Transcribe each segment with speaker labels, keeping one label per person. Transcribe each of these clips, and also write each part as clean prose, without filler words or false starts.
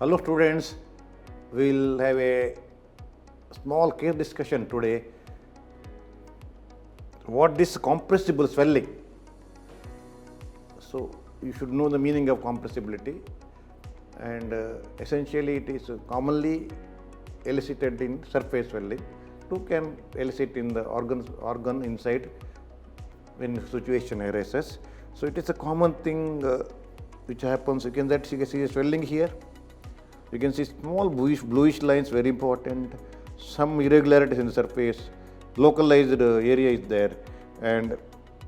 Speaker 1: Hello students, we will have a small case discussion today. What is compressible swelling? So you should know the meaning of compressibility, and essentially it is commonly elicited in surface swelling. Two can elicit in the organ inside when situation arises. So it is a common thing which happens. You can see a swelling here. You can see small bluish lines, very important. Some irregularities in the surface, localized area is there, and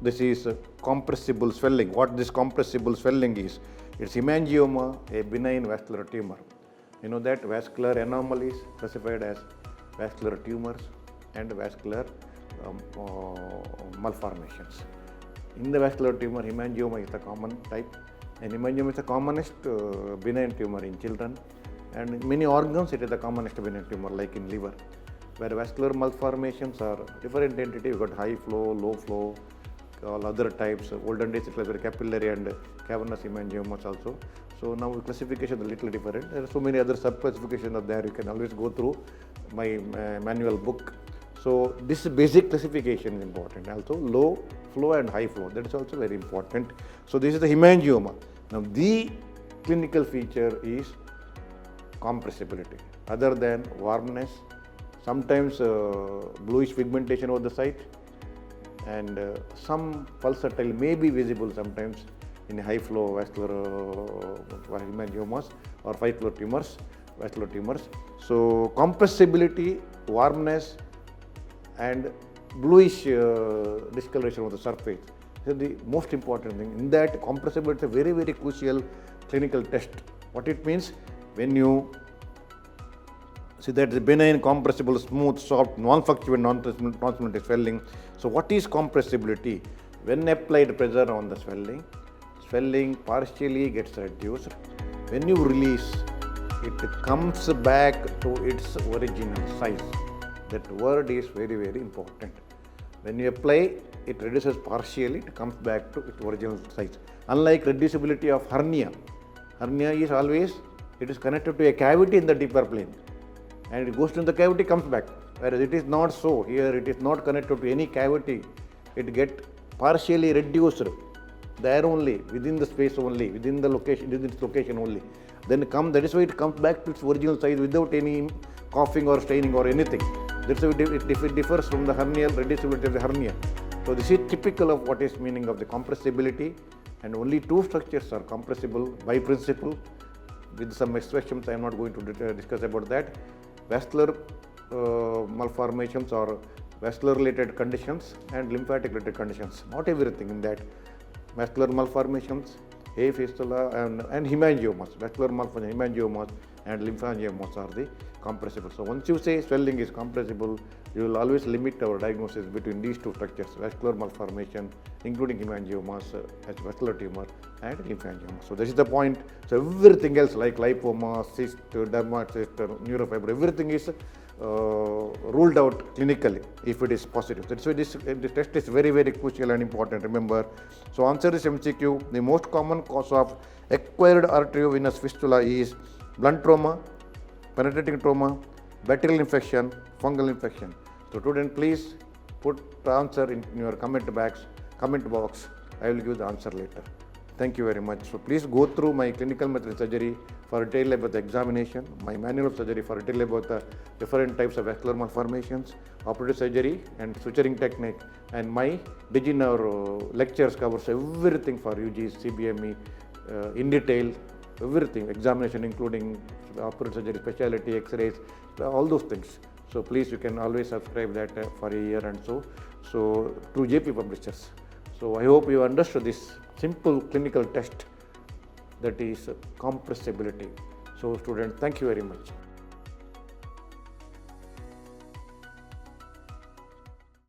Speaker 1: this is compressible swelling. What this compressible swelling is? It's hemangioma, a benign vascular tumor. You know that vascular anomalies classified as vascular tumors and vascular malformations. In the vascular tumor, hemangioma is the common type, and hemangioma is the commonest benign tumor in children. And in many organs, it is the commonest benign tumor, like in liver. Where vascular malformations are different entity, you got high flow, low flow, all other types. Olden days it was capillary and cavernous hemangiomas also. So now classification is a little different. There are so many other sub-classifications are there. You can always go through my manual book. So this basic classification is important. Also low flow and high flow, that is also very important. So this is the hemangioma. Now the clinical feature is compressibility. Other than warmness, sometimes bluish pigmentation over the site, and some pulsatile may be visible sometimes in high flow vascular hemangiomas or high flow tumors, vascular tumors. So compressibility, warmness, and bluish discoloration of the surface is the most important thing. In that, compressibility is a very, very crucial clinical test. What it means? When you see that the benign, compressible, smooth, soft, non-fluctuant, non-transmitted swelling. So what is compressibility? When applied pressure on the swelling partially gets reduced. When you release, it comes back to its original size. That word is very, very important. When you apply, it reduces partially, it comes back to its original size. Unlike reducibility of hernia, hernia is always, it is connected to a cavity in the deeper plane, and it goes to the cavity, comes back. Whereas it is not so. Here it is not connected to any cavity. It gets partially reduced there only, within the space only, within the location, within its location only. Then that is why it comes back to its original size without any coughing or staining or anything. That's why it differs from the hernial reducibility of the hernia. So this is typical of what is meaning of the compressibility, and only two structures are compressible by principle. With some exceptions, I am not going to discuss about that. Vascular malformations or vascular related conditions and lymphatic related conditions. Not everything in that. Vascular malformations, A fistula and hemangiomas. Vascular malformations, hemangiomas and lymphangiomas are the compressible. So once you say swelling is compressible, you will always limit our diagnosis between these two structures: vascular malformation, including hemangiomas, as vascular tumor, and lymphangioma. So this is the point. So everything else like lipoma, cyst, derma cyst, neurofiber, everything is ruled out clinically if it is positive. That's why this test is very, very crucial and important. Remember. So answer this MCQ. The most common cause of acquired arteriovenous fistula is blunt trauma, penetrating trauma, bacterial infection, fungal infection. So student, please put the answer in your comment box. I will give the answer later. Thank you very much. So please go through my clinical method surgery for detail about the examination, my manual of surgery for detail about the different types of vascular malformations, operative surgery and suturing technique, and my DigiNow lectures covers everything for UGs, CBME in detail, everything, examination including operative surgery, specialty, X-rays, all those things. So please, you can always subscribe that for a year and so to JP Publishers. So I hope you understood this simple clinical test, that is compressibility. So students, thank you very much.